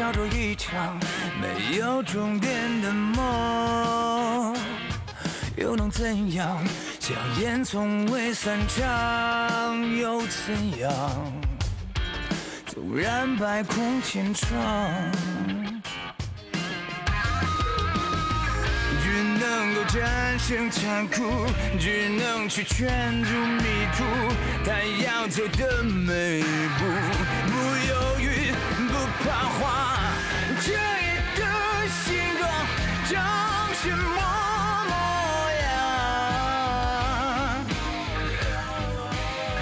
叫做一场没有终点的梦，又能怎样？硝烟从未散场，又怎样？纵然百孔千疮，只能够战胜残酷，只能去圈住迷途。他要走的每一步，不犹豫，不彷徨。这夜的星光长什么模样？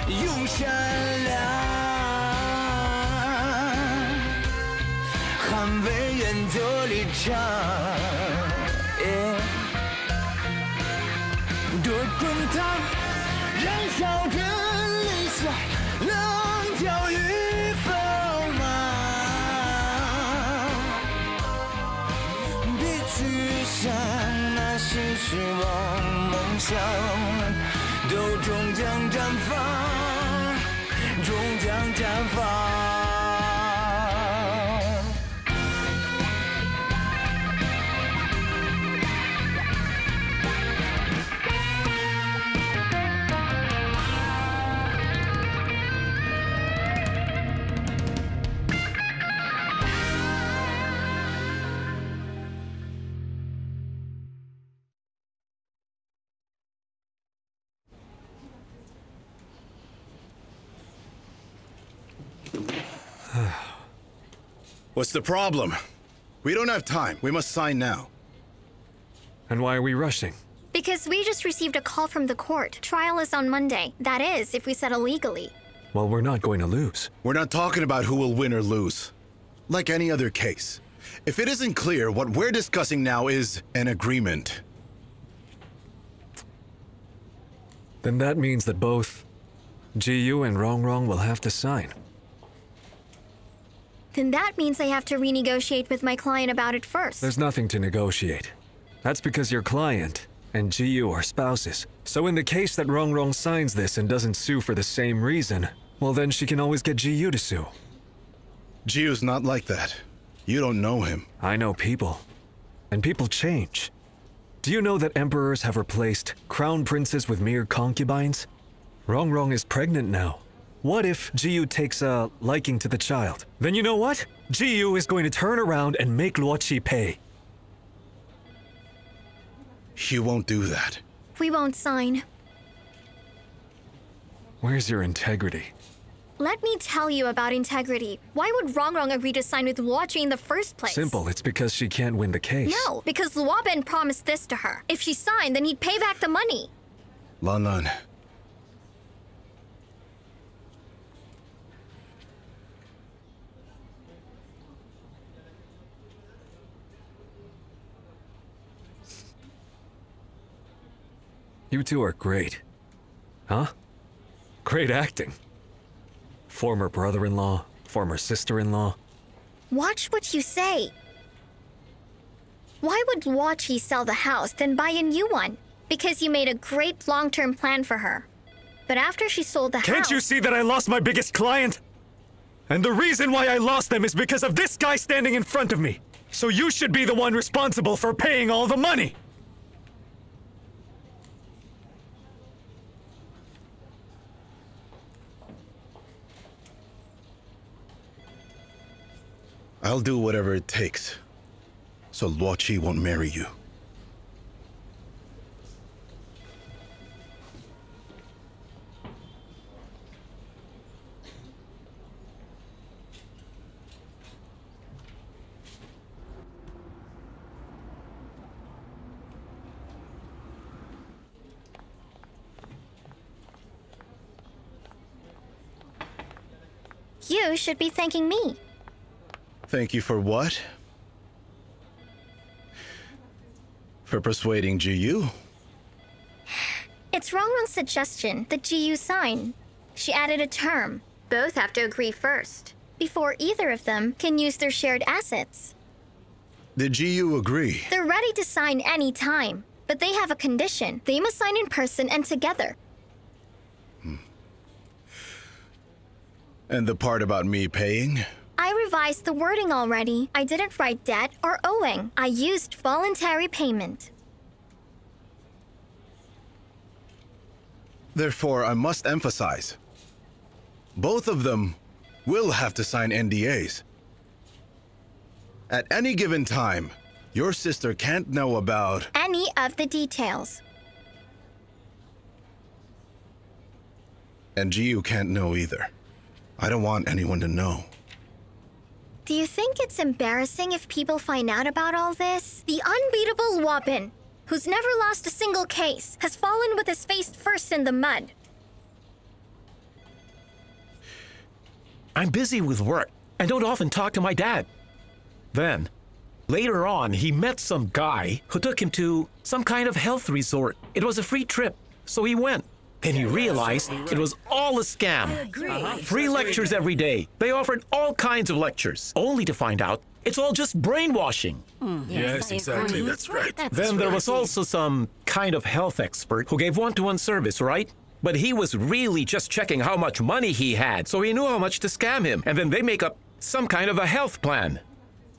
用善良捍卫原则立场。多滚烫，燃烧着理想，棱角与锋芒。别去想那些失望，梦想都终将绽放，终将绽放。What's the problem? We don't have time. We must sign now. And why are we rushing? Because we just received a call from the court. Trial is on Monday. That is, if we settle legally. Well, we're not going to lose. We're not talking about who will win or lose. Like any other case. If it isn't clear, what we're discussing now is an agreement. Then that means that both GU and Rongrong will have to sign. Then that means I have to renegotiate with my client about it first. There's nothing to negotiate. That's because your client and GU are spouses. So in the case that Rongrong signs this and doesn't sue for the same reason, well then she can always get GU to sue. GU's not like that. You don't know him. I know people. And people change. Do you know that emperors have replaced crown princes with mere concubines? Rongrong is pregnant now. What if GU takes a liking to the child? Then you know what? GU is going to turn around and make Luo Qi pay. You won't do that. We won't sign. Where's your integrity? Let me tell you about integrity. Why would Rongrong agree to sign with Luo Qi in the first place? Simple, it's because she can't win the case. No, because Luo Ben promised this to her. If she signed, then he'd pay back the money. Lan Lan. You two are great. Huh? Great acting. Former brother-in-law, former sister-in-law. Watch what you say. Why would Luo Qi sell the house, then buy a new one? Because you made a great long-term plan for her. But after she sold the house... Can't you see that I lost my biggest client? And the reason why I lost them is because of this guy standing in front of me. So you should be the one responsible for paying all the money. I'll do whatever it takes, so Luo Qi won't marry you. You should be thanking me. Thank you for what? For persuading GU? It's Rongrong's suggestion that GU sign. She added a term. Both have to agree first, before either of them can use their shared assets. Did GU agree? They're ready to sign any time, but they have a condition. They must sign in person and together. And the part about me paying? I revised the wording already. I didn't write debt or owing. I used voluntary payment. Therefore, I must emphasize, both of them will have to sign NDAs. At any given time, your sister can't know about Any of the details. and GU can't know either. I don't want anyone to know. Do you think it's embarrassing if people find out about all this? The unbeatable Luo Bing, who's never lost a single case, has fallen with his face first in the mud. I'm busy with work. I don't often talk to my dad. Then, later on, he met some guy who took him to some kind of health resort. It was a free trip, so he went. Then he realized it was all a scam. Free lectures every day. They offered all kinds of lectures, only to find out it's all just brainwashing. Yes, exactly. That's right. Then there was also some kind of health expert who gave one-to-one service, right? But he was really just checking how much money he had, so he knew how much to scam him. And then they make up some kind of a health plan.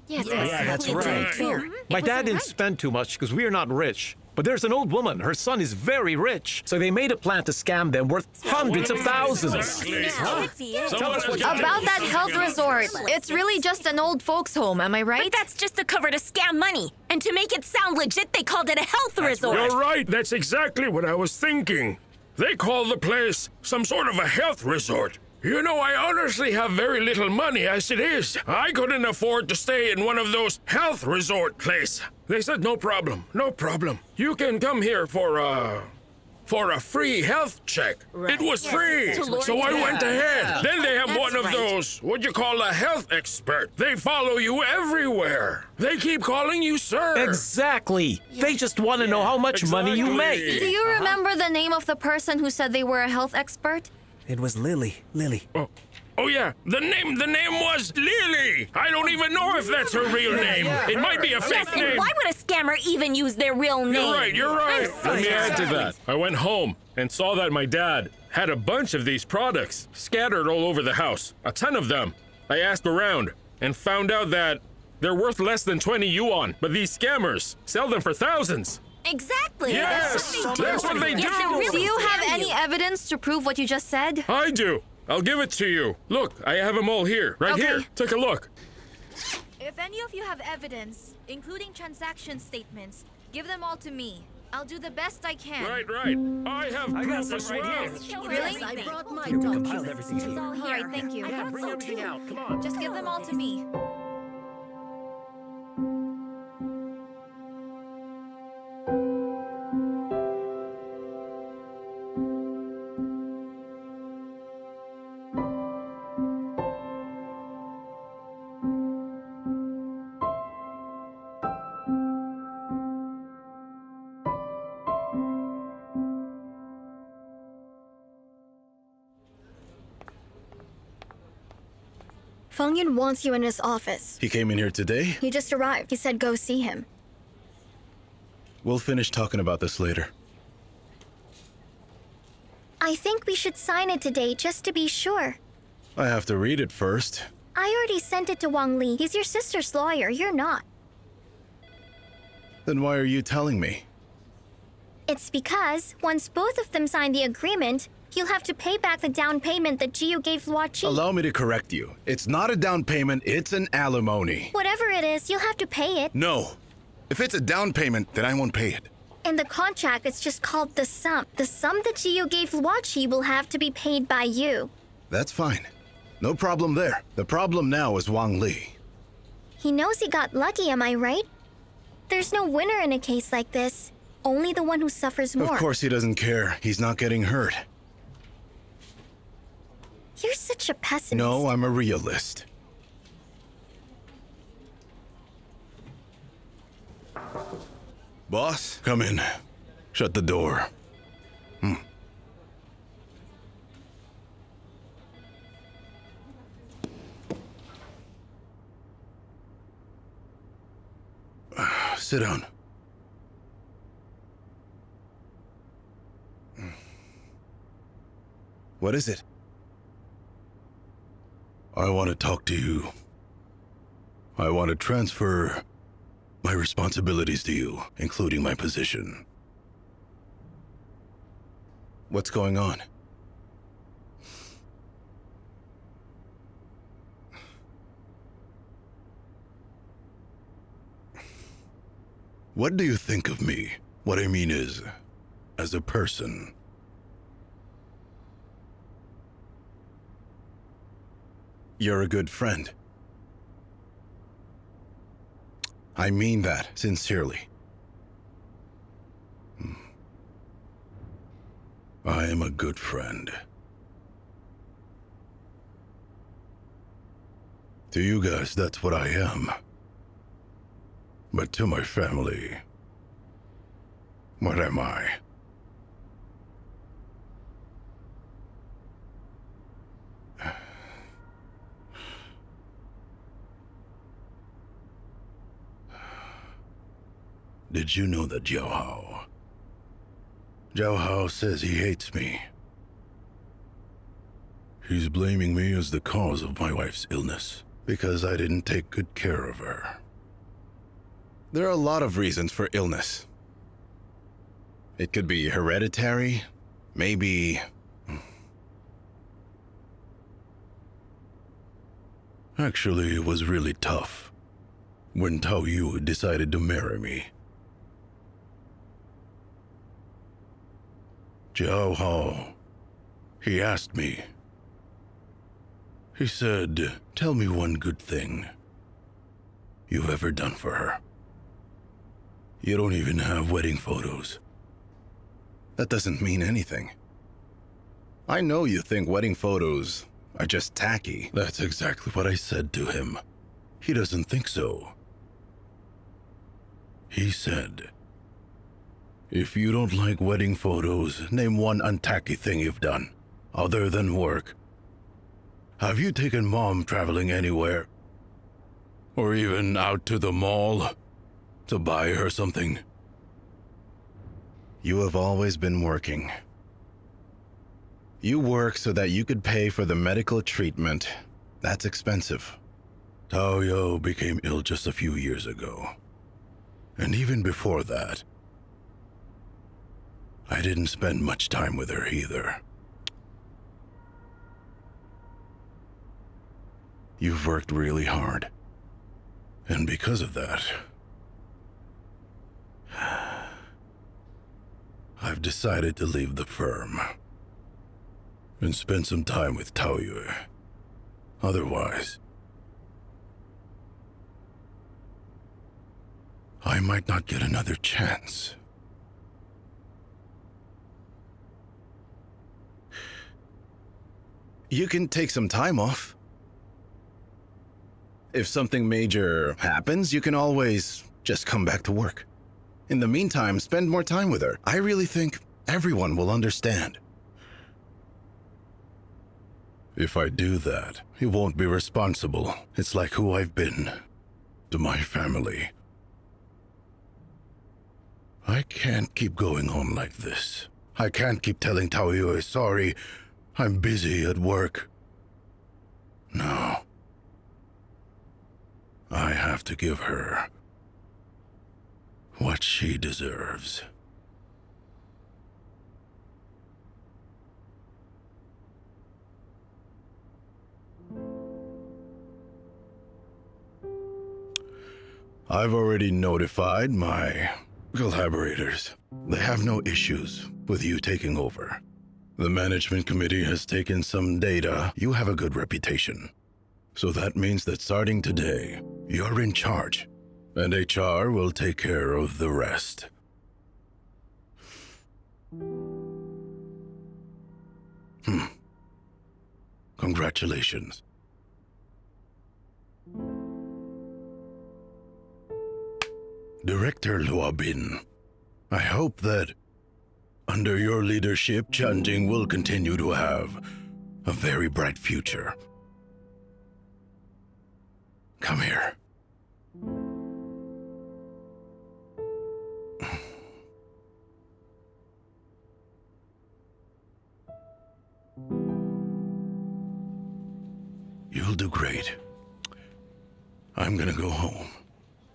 Yes, that's right. My dad didn't spend too much because we are not rich. But there's an old woman. Her son is very rich. So they made a plan to scam them worth hundreds of thousands. Tell us what About that health resort. It's really just an old folks' home, am I right? But that's just a cover to scam money. And to make it sound legit, they called it a health resort. You're right. That's exactly what I was thinking. They call the place some sort of a health resort. You know, I honestly have very little money as it is. I couldn't afford to stay in one of those health resort places. They said, no problem, no problem. You can come here for a free health check. It was free, so I went ahead. Then they have one of those, what you call a health expert. They follow you everywhere. They keep calling you sir. Exactly. They just want to know how much money you make. Do you remember the name of the person who said they were a health expert? It was Lily. Oh yeah, the name was Lily. I don't even know if that's her real name. It might be a fake Yes, and name. why would a scammer even use their real name? You're right. I'm Let me so add to sorry. that. I went home and saw that my dad had a bunch of these products scattered all over the house. A ton of them. I asked around and found out that they're worth less than 20 yuan, but these scammers sell them for thousands. Exactly. Yes, that's what they do. Yes, they're really Do you have scam any evidence to prove what you just said? I do. I'll give it to you. Look, I have them all here. Right here. Take a look. If any of you have evidence, including transaction statements, give them all to me. I'll do the best I can. Right. I have proof as well. Really? I brought my compiled everything It's all All here. right, thank you. Bring everything out. Come on. Just give them all to me. Feng Yun wants you in his office. He came in here today. He just arrived. He said go see him. We'll finish talking about this later. I think we should sign it today just to be sure. I have to read it first. I already sent it to Wang Li. He's your sister's lawyer. You're not. Then why are you telling me? It's because once both of them sign the agreement, you'll have to pay back the down payment that Jiu gave Luo Qi. Allow me to correct you. It's not a down payment, it's an alimony. Whatever it is, you'll have to pay it. No. If it's a down payment, then I won't pay it. In the contract, it's just called the sum. The sum that Jiu gave Luo Qi will have to be paid by you. That's fine. No problem there. The problem now is Wang Li. He knows he got lucky, am I right? There's no winner in a case like this. Only the one who suffers more. Of course he doesn't care. He's not getting hurt. You're such a pessimist. No, I'm a realist. Boss, come in. Shut the door. Sit down. What is it? I want to talk to you I want to transfer my responsibilities to you, including my position. What's going on? What do you think of me? What I mean is, as a person. You're a good friend. I mean that sincerely. I am a good friend. To you guys, that's what I am. But to my family, what am I? Did you know that Jiao Hao says he hates me? He's blaming me as the cause of my wife's illness because I didn't take good care of her. There are a lot of reasons for illness. It could be hereditary, maybe... Actually, it was really tough when Tao Yu decided to marry me. Jiao Hao, he asked me. He said, tell me one good thing you've ever done for her. You don't even have wedding photos. That doesn't mean anything. I know you think wedding photos are just tacky. That's exactly what I said to him. He doesn't think so. He said, if you don't like wedding photos, name one untacky thing you've done, other than work. Have you taken Mom traveling anywhere? Or even out to the mall to buy her something? You have always been working. You work so that you could pay for the medical treatment. That's expensive. Tao Yo became ill just a few years ago. And even before that, I didn't spend much time with her either. You've worked really hard. And because of that, I've decided to leave the firm and spend some time with Tao Yue. Otherwise, I might not get another chance. You can take some time off. If something major happens, you can always just come back to work. In the meantime, spend more time with her. I really think everyone will understand. If I do that, he won't be responsible. It's like who I've been to my family. I can't keep going on like this. I can't keep telling Tao Yue, sorry, I'm busy at work. No. I have to give her what she deserves. I've already notified my collaborators. They have no issues with you taking over. The management committee has taken some data. You have a good reputation. So that means that starting today, you're in charge, and HR will take care of the rest. Congratulations. Director Luo Bing, I hope that under your leadership, Chun will continue to have a very bright future. Come here. You'll do great. I'm gonna go home.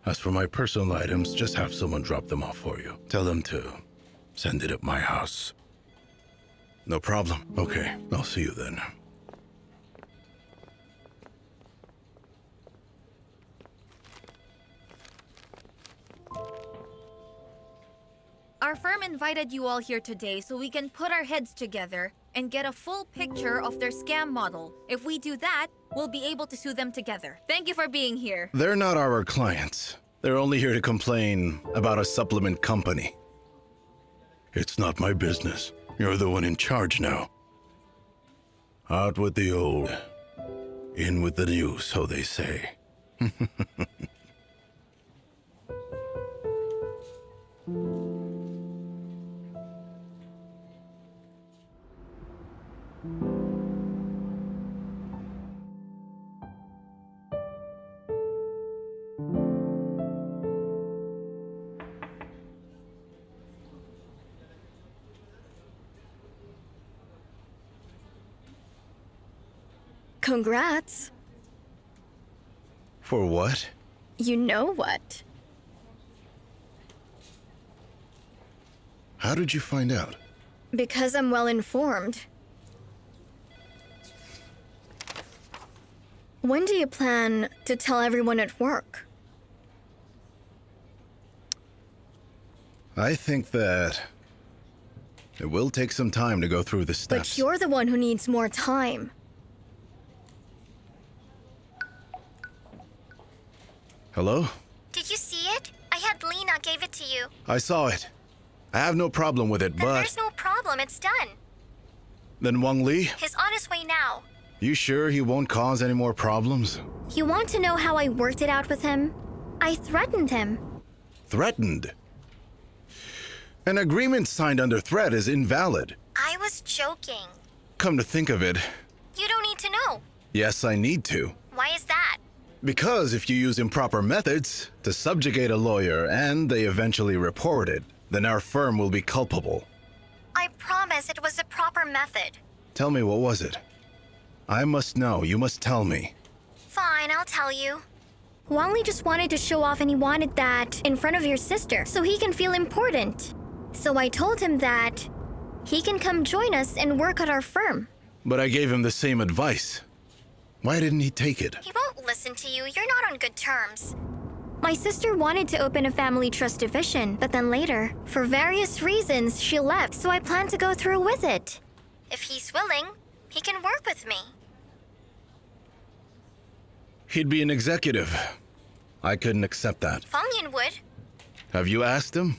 As for my personal items, just have someone drop them off for you. Tell them to send it at my house. No problem. Okay, I'll see you then. Our firm invited you all here today so we can put our heads together and get a full picture of their scam model. If we do that, we'll be able to sue them together. Thank you for being here. They're not our clients. They're only here to complain about a supplement company. It's not my business. You're the one in charge now. Out with the old, in with the new, so they say. Congrats. For what? You know what? How did you find out? Because I'm well informed. When do you plan to tell everyone at work? I think that it will take some time to go through the steps. But you're the one who needs more time. Hello? Did you see it? I had Lena gave it to you. I saw it. I have no problem with it, Then but... there's no problem, it's done. Then Wang Li? He's on his way now. You sure he won't cause any more problems? You want to know how I worked it out with him? I threatened him. Threatened? An agreement signed under threat is invalid. I was joking. Come to think of it, You don't need to know. yes, I need to. Why is that? Because if you use improper methods to subjugate a lawyer and they eventually report it, then our firm will be culpable. I promise it was the proper method. Tell me, what was it? I must know. You must tell me. Fine, I'll tell you. Wang Li just wanted to show off and he wanted that in front of your sister so he can feel important. So I told him that he can come join us and work at our firm. But I gave him the same advice. Why didn't he take it? He won't listen to you. You're not on good terms. My sister wanted to open a family trust division, but then later, for various reasons, she left, so I plan to go through with it. If he's willing, he can work with me. He'd be an executive. I couldn't accept that. Fang Yin would. Have you asked him?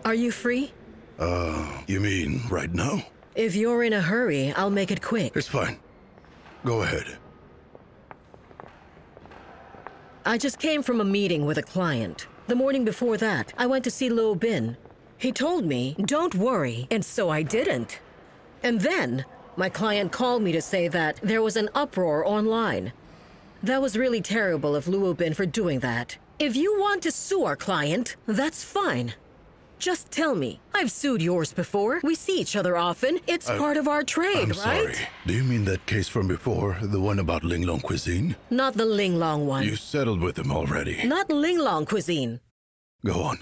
Are you free? You mean right now? If you're in a hurry, I'll make it quick. It's fine. Go ahead. I just came from a meeting with a client. The morning before that, I went to see Luo Bing. He told me, don't worry, and so I didn't. And then, my client called me to say that there was an uproar online. That was really terrible of Luo Bing for doing that. If you want to sue our client, that's fine. Just tell me. I've sued yours before. We see each other often. It's part of our trade, I'm right? sorry. Do you mean that case from before? The one about Linglong cuisine? Not the Linglong one. You settled with him already. Not Linglong cuisine. Go on.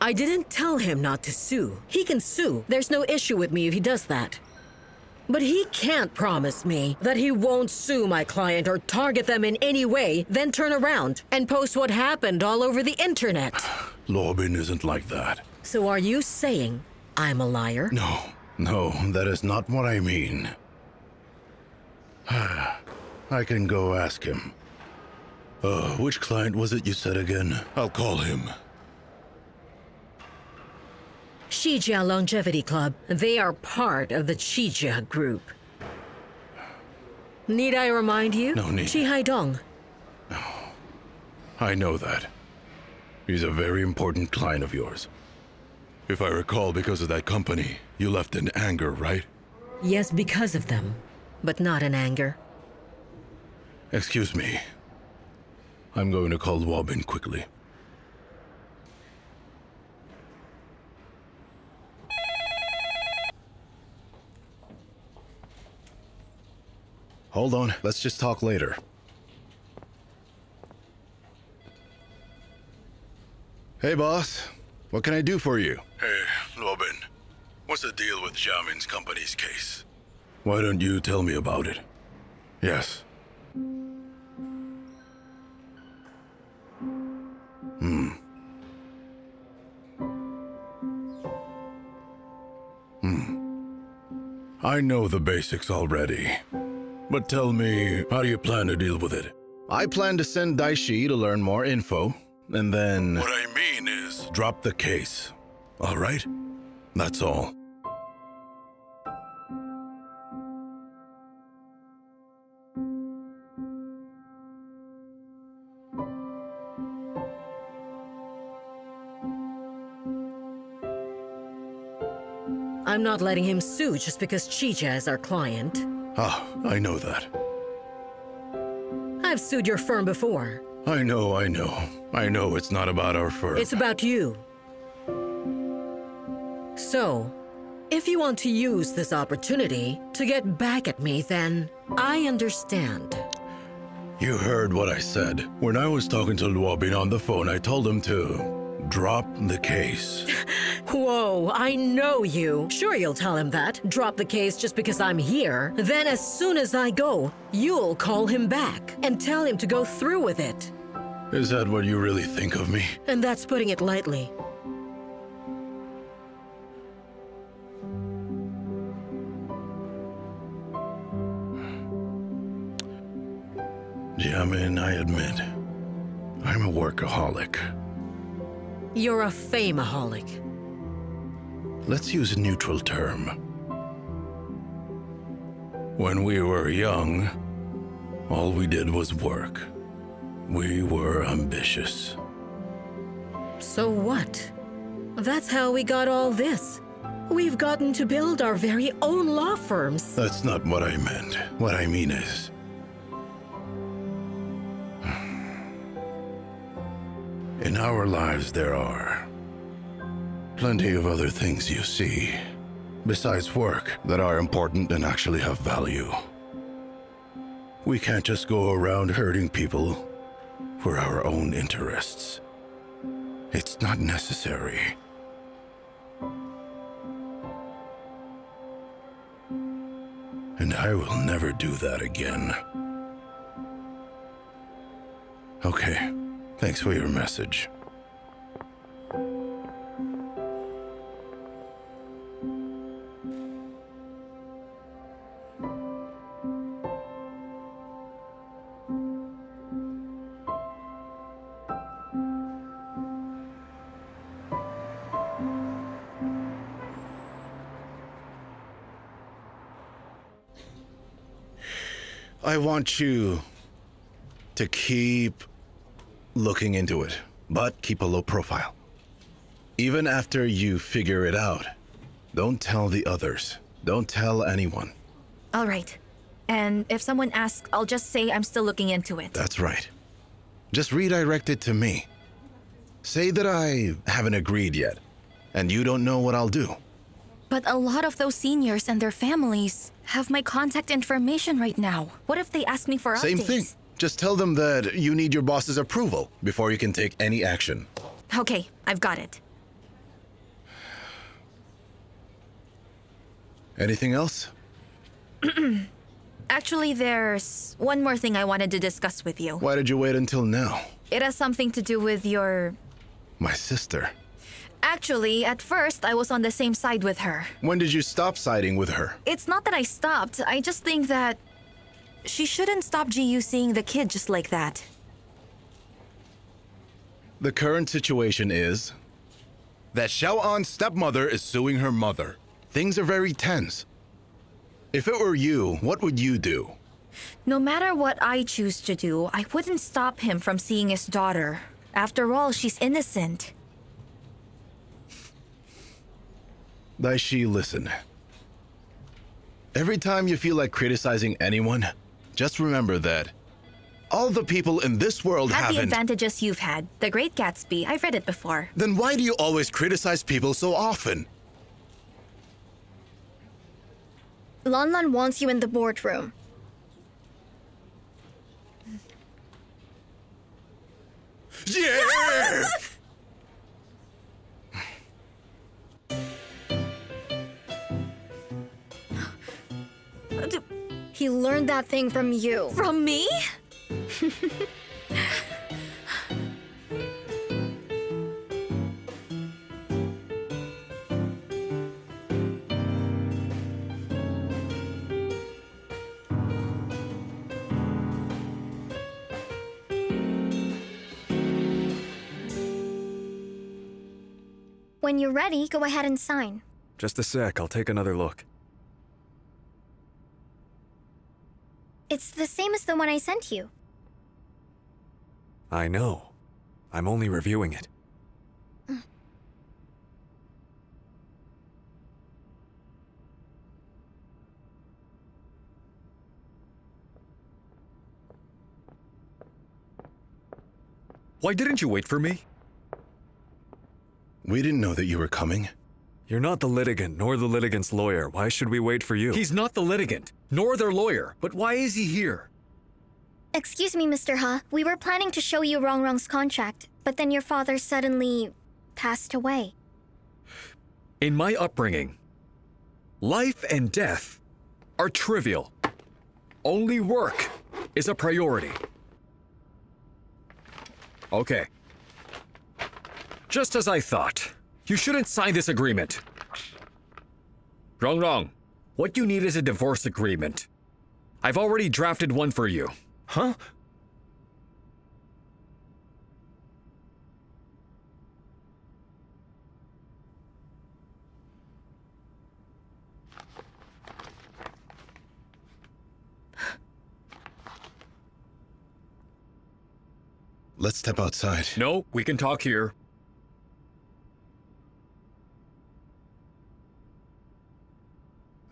I didn't tell him not to sue. He can sue. There's no issue with me if he does that. But he can't promise me that he won't sue my client or target them in any way, then turn around and post what happened all over the internet. Luo Bing isn't like that. So are you saying I'm a liar? No, that is not what I mean. I can go ask him. Which client was it you said again? I'll call him. Shijia Longevity Club. They are part of the Shijia group. Need I remind you? No need. Chi Haidong. I know that. He's a very important client of yours. If I recall, because of that company, you left in anger, right? Yes, because of them, but not in anger. Excuse me. I'm going to call Luo Bing quickly. hold on. Let's just talk later. Hey, boss. What can I do for you? Hey, Luo Bing. What's the deal with Jiamin's company's case? Why don't you tell me about it? Yes. I know the basics already. But tell me, how do you plan to deal with it? I plan to send Dai Xi to learn more info, and then... What I mean is, drop the case. All right? That's all. I'm not letting him sue just because Chicha is our client. Ah, I know that. I've sued your firm before. I know. I know it's not about our firm. It's about you. So, if you want to use this opportunity to get back at me, then I understand. You heard what I said. When I was talking to Luo Bing on the phone, I told him to drop the case. Whoa, I know you. Sure, you'll tell him that. Drop the case just because I'm here. Then as soon as I go, you'll call him back and tell him to go through with it. Is that what you really think of me? And that's putting it lightly. Jiamin, I admit, I'm a workaholic. You're a famaholic. Let's use a neutral term. When we were young, all we did was work. We were ambitious. So what? That's how we got all this. We've gotten to build our very own law firms. That's not what I meant. What I mean is, in our lives there are plenty of other things you see, besides work, that are important and actually have value. We can't just go around hurting people for our own interests. It's not necessary. And I will never do that again. Okay. Thanks for your message. I want you to keep looking into it, but keep a low profile. Even after you figure it out, don't tell the others. Don't tell anyone. All right. And if someone asks, I'll just say I'm still looking into it. That's right. Just redirect it to me. Say that I haven't agreed yet, and you don't know what I'll do. But a lot of those seniors and their families have my contact information right now. What if they ask me for updates? Same thing. Just tell them that you need your boss's approval before you can take any action. Okay, I've got it. Anything else? Actually, there's one more thing I wanted to discuss with you. Why did you wait until now? It has something to do with your... My sister. Actually, at first, I was on the same side with her. When did you stop siding with her? It's not that I stopped. I just think that she shouldn't stop GU seeing the kid just like that. The current situation is that Xiaoan's stepmother is suing her mother. Things are very tense. If it were you, what would you do? No matter what I choose to do, I wouldn't stop him from seeing his daughter. After all, she's innocent. Dai Xi, listen. Every time you feel like criticizing anyone, just remember that all the people in this world Had haven't... the advantages you've had. The Great Gatsby, I've read it before. Then why do you always criticize people so often? Lanlan wants you in the boardroom. He learned that thing from you. From me? When you're ready, go ahead and sign. Just a sec, I'll take another look. It's the same as the one I sent you. I know. I'm only reviewing it. Why didn't you wait for me? We didn't know that you were coming. You're not the litigant, nor the litigant's lawyer. Why should we wait for you? He's not the litigant, nor their lawyer. But why is he here? Excuse me, Mr. Ha. We were planning to show you Rongrong's contract, but then your father suddenly passed away. In my upbringing, life and death are trivial. Only work is a priority. Okay. Just as I thought. You shouldn't sign this agreement. Wrong. What you need is a divorce agreement. I've already drafted one for you. Huh? Let's step outside. No, we can talk here.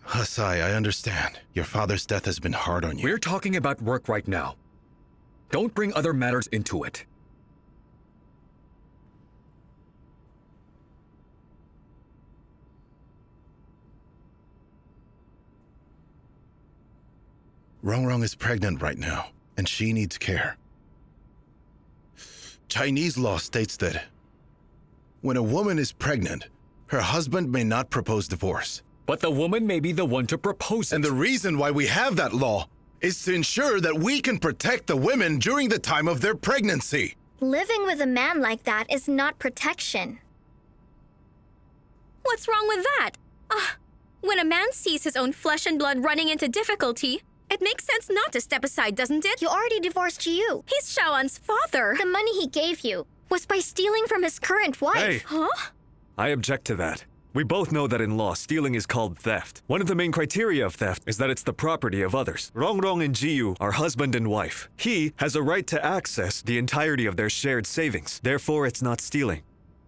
Hasai, I understand. Your father's death has been hard on you. We're talking about work right now. Don't bring other matters into it. Rongrong is pregnant right now, and she needs care. Chinese law states that when a woman is pregnant, her husband may not propose divorce. But the woman may be the one to propose it. And the reason why we have that law is to ensure that we can protect the women during the time of their pregnancy. Living with a man like that is not protection. What's wrong with that? When a man sees his own flesh and blood running into difficulty, it makes sense not to step aside, doesn't it? You already divorced Jiu. He's Xiaoan's father. The money he gave you was by stealing from his current wife. Hey! Huh? I object to that. We both know that in law, stealing is called theft. One of the main criteria of theft is that it's the property of others. Rongrong and Jiu are husband and wife. He has a right to access the entirety of their shared savings. Therefore, it's not stealing.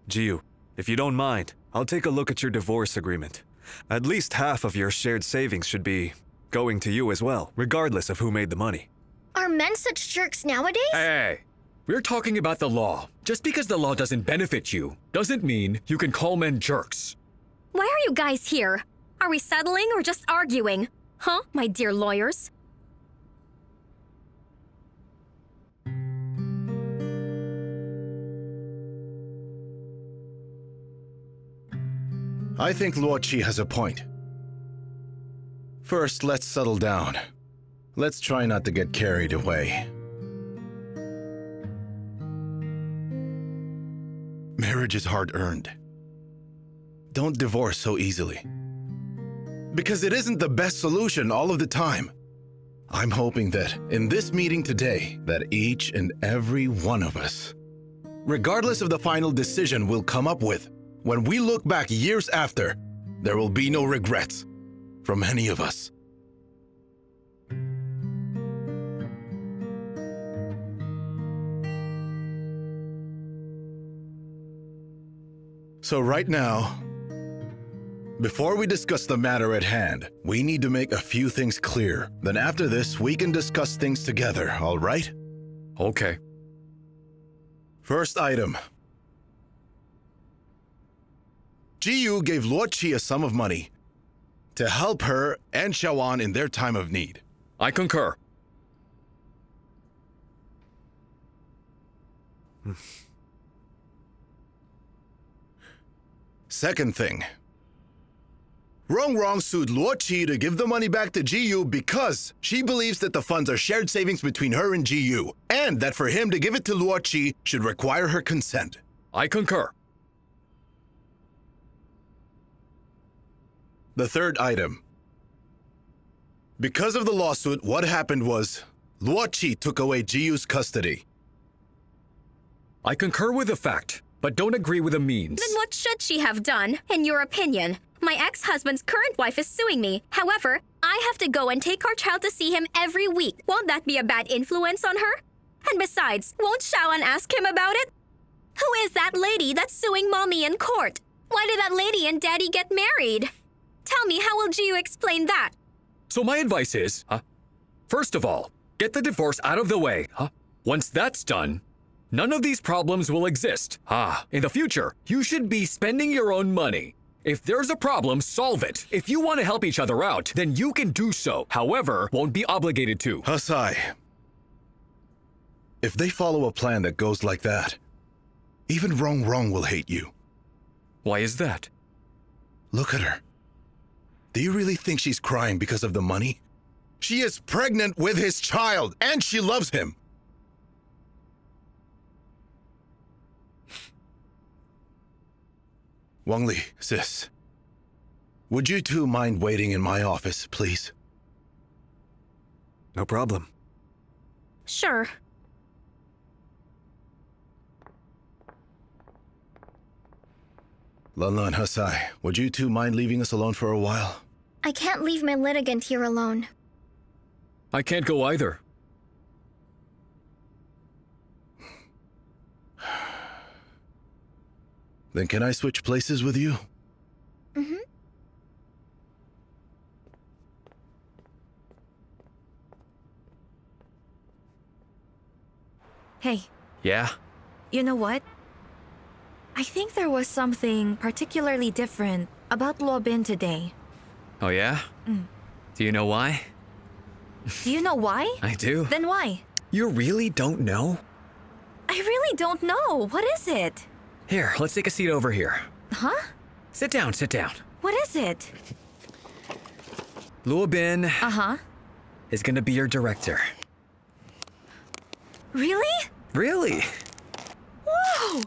Jiu, if you don't mind, I'll take a look at your divorce agreement. At least half of your shared savings should be going to you as well, regardless of who made the money. Are men such jerks nowadays? Hey, we're talking about the law. Just because the law doesn't benefit you, doesn't mean you can call men jerks. Why are you guys here? Are we settling or just arguing? Huh, my dear lawyers? I think Luo Qi has a point. First, let's settle down. Let's try not to get carried away. Marriage is hard-earned. Don't divorce so easily. Because it isn't the best solution all of the time. I'm hoping that in this meeting today, that each and every one of us, regardless of the final decision we'll come up with, when we look back years after, there will be no regrets from any of us. So right now, before we discuss the matter at hand, we need to make a few things clear. Then after this, we can discuss things together, all right? Okay. First item. Jiu gave Luo Qi a sum of money to help her and Xiaoan in their time of need. I concur. Second thing. Rong sued Luo Qi to give the money back to GU because she believes that the funds are shared savings between her and GU, and that for him to give it to Luo Qi should require her consent. I concur. The third item. Because of the lawsuit, what happened was Luo Qi took away GU's custody. I concur with the fact, but don't agree with the means. Then what should she have done, in your opinion? My ex-husband's current wife is suing me. However, I have to go and take our child to see him every week. Won't that be a bad influence on her? And besides, won't Shaoan ask him about it? Who is that lady that's suing Mommy in court? Why did that lady and Daddy get married? Tell me, how will Jiu explain that? So my advice is, first of all, get the divorce out of the way. Once that's done, none of these problems will exist. In the future, you should be spending your own money. If there's a problem, solve it. If you want to help each other out, then you can do so. However, won't be obligated to. Hasai, if they follow a plan that goes like that, even Rong will hate you. Why is that? Look at her. Do you really think she's crying because of the money? She is pregnant with his child, and she loves him. Wang Li, sis, would you two mind waiting in my office, please? No problem. Sure. Lanla and Hasai, would you two mind leaving us alone for a while? I can't leave my litigant here alone. I can't go either. Then can I switch places with you? Mm-hmm. Hey. Yeah? You know what? I think there was something particularly different about Luo Bing today. Oh yeah? Do you know why? Do you know why? I do. Then why? You really don't know? I really don't know. What is it? Here, let's take a seat over here. Huh? Sit down, sit down. What is it? Luo Bing Uh-huh. is gonna be your director. Really? Really? Whoa!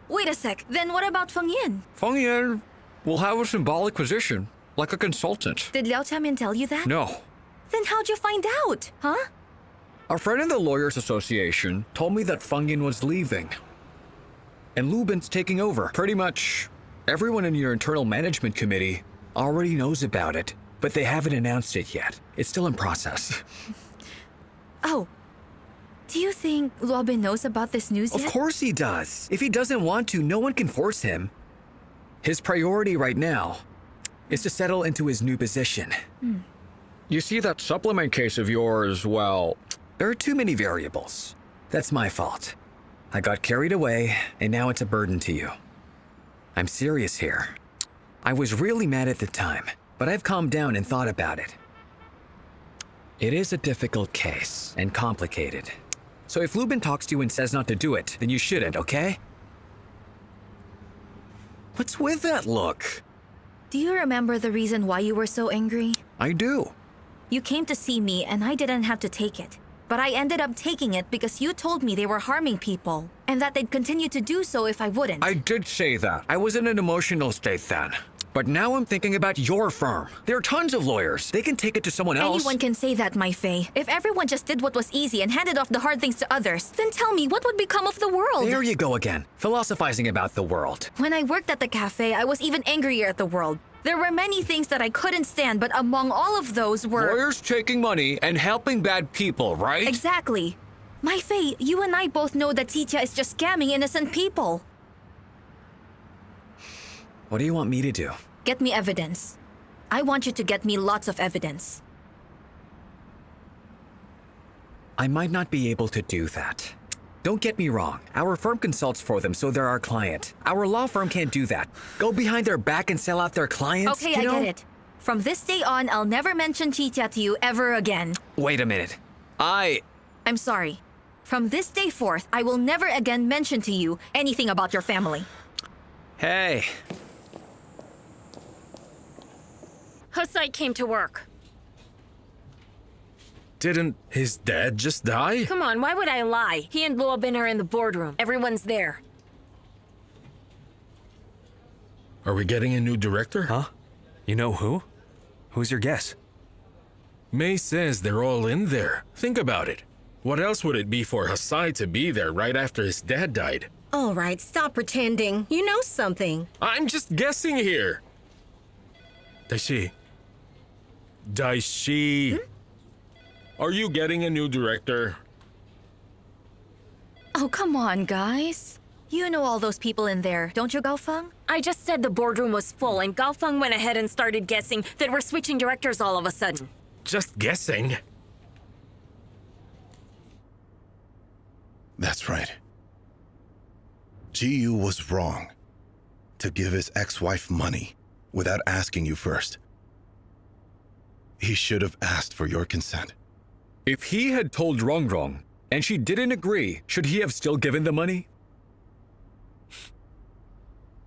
Wait a sec. Then what about Feng Yin? Feng Yin will have a symbolic position, like a consultant. Did Liao Chamin tell you that? No. Then how'd you find out? Huh? A friend in the Lawyers Association told me that Feng Yin was leaving. And Luo Bing's taking over. Pretty much everyone in your internal management committee already knows about it, but they haven't announced it yet. It's still in process. Oh. Do you think Luo Bing knows about this news yet? Of course he does. If he doesn't want to, no one can force him. His priority right now is to settle into his new position. You see, that supplement case of yours, well, there are too many variables. That's my fault. I got carried away, and now it's a burden to you. I'm serious here. I was really mad at the time, but I've calmed down and thought about it. It is a difficult case, and complicated. So if Luo Bing talks to you and says not to do it, then you shouldn't, okay? What's with that look? Do you remember the reason why you were so angry? I do. You came to see me and I didn't have to take it. But I ended up taking it because you told me they were harming people, and that they'd continue to do so if I wouldn't. I did say that. I was in an emotional state then. But now I'm thinking about your firm. There are tons of lawyers. They can take it to someone else. Anyone can say that, my Faye. If everyone just did what was easy and handed off the hard things to others, then tell me, what would become of the world? There you go again, philosophizing about the world. When I worked at the cafe, I was even angrier at the world. There were many things that I couldn't stand, but among all of those were... Lawyers taking money and helping bad people, right? Exactly. My Faye, you and I both know that Titia is just scamming innocent people. What do you want me to do? Get me evidence. I want you to get me lots of evidence. I might not be able to do that. Don't get me wrong. Our firm consults for them, so they're our client. Our law firm can't do that. Go behind their back and sell out their clients, Okay, I get it. From this day on, I'll never mention Titia to you ever again. Wait a minute. I'm sorry. From this day forth, I will never again mention to you anything about your family. Hey. Hosai came to work. Didn't his dad just die? Come on, why would I lie? He and Luo Bing are in the boardroom. Everyone's there. Are we getting a new director? Huh? You know who? Who's your guess? May says they're all in there. Think about it. What else would it be for Hosai to be there right after his dad died? All right, stop pretending. You know something. I'm just guessing here. Dai Xi. Dai Xi. Are you getting a new director? Oh, come on, guys. You know all those people in there, don't you, Gaofeng? I just said the boardroom was full, and Gaofeng went ahead and started guessing that we're switching directors all of a sudden. Just guessing. That's right. Jiyu was wrong to give his ex-wife money without asking you first. He should have asked for your consent. If he had told Rongrong and she didn't agree, should he have still given the money?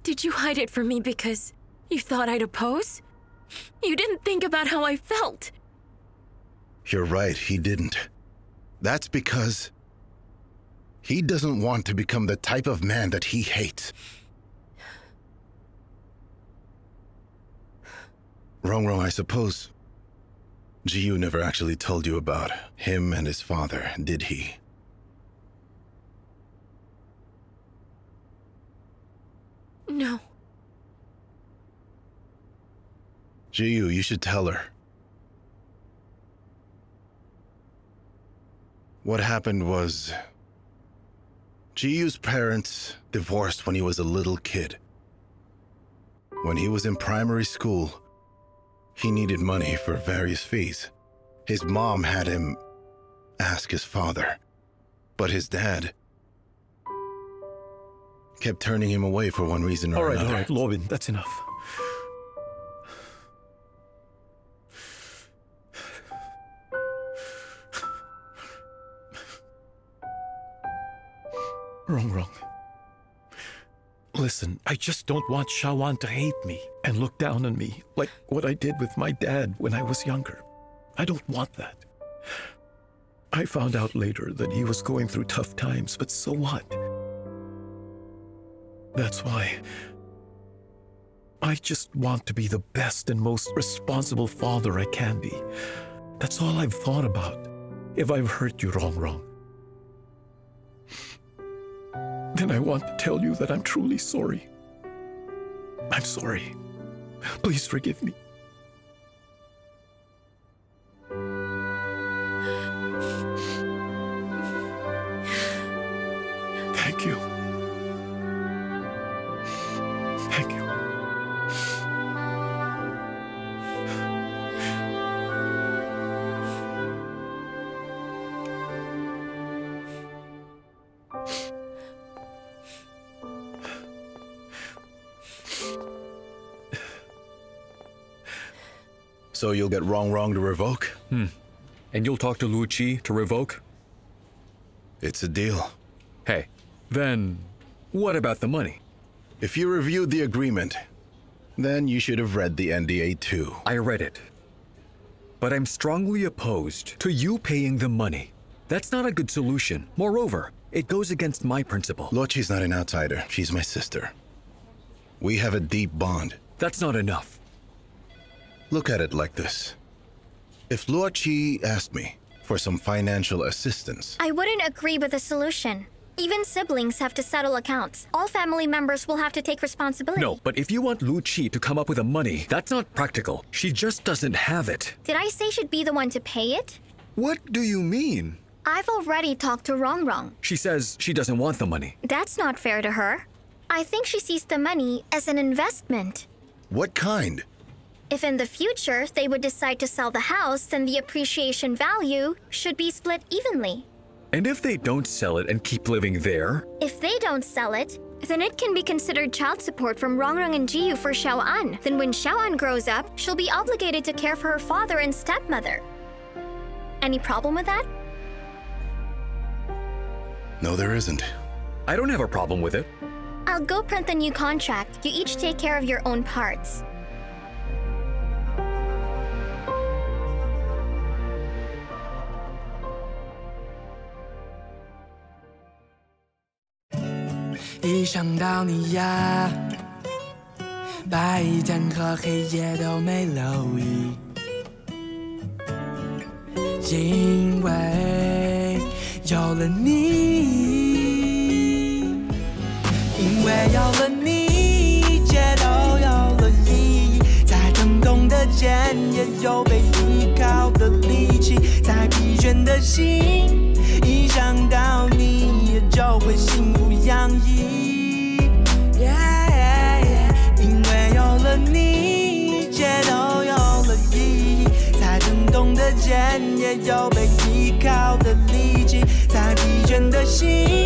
Did you hide it from me because you thought I'd oppose? You didn't think about how I felt. You're right, he didn't. That's because he doesn't want to become the type of man that he hates. Rongrong, I suppose Jiyu never actually told you about him and his father, did he? No. Jiyu, you should tell her. What happened was, Jiyu's parents divorced when he was a little kid. When he was in primary school, he needed money for various fees. His mom had him ask his father, but his dad kept turning him away for one reason or another. All right, Luo Bing, that's enough. Wrong. Listen, I just don't want Shawan to hate me and look down on me like what I did with my dad when I was younger. I don't want that. I found out later that he was going through tough times, but so what? That's why I just want to be the best and most responsible father I can be. That's all I've thought about. If I've hurt you wrong, then I want to tell you that I'm truly sorry. I'm sorry. Please forgive me. Thank you. Thank you. So you'll get wrong to revoke? And you'll talk to Lu Qi to revoke? It's a deal. Hey, then what about the money? If you reviewed the agreement, then you should have read the NDA too. I read it. But I'm strongly opposed to you paying the money. That's not a good solution. Moreover, it goes against my principle. Luo Qi's not an outsider. She's my sister. We have a deep bond. That's not enough. Look at it like this. If Luo Qi asked me for some financial assistance, I wouldn't agree with the solution. Even siblings have to settle accounts. All family members will have to take responsibility. No, but if you want Lu Qi to come up with the money, that's not practical. She just doesn't have it. Did I say she'd be the one to pay it? What do you mean? I've already talked to Rongrong. She says she doesn't want the money. That's not fair to her. I think she sees the money as an investment. what kind? If in the future they would decide to sell the house, then the appreciation value should be split evenly. And if they don't sell it and keep living there? If they don't sell it, then it can be considered child support from Rongrong and Jiyu for Xiaoan. Then when Xiaoan grows up, she'll be obligated to care for her father and stepmother. Any problem with that? No, there isn't. I don't have a problem with it. I'll go print the new contract. You each take care of your own parts. 一想到你呀，白天和黑夜都没留意，因为有了你，因为有了你，一切都有了意义。在疼痛的肩，也有被依靠的力气。在疲倦的心，一想到你，也就会幸福洋溢。因为有了你，一切都有了意义。在疼痛的肩，也有被依靠的力气。在疲倦的心。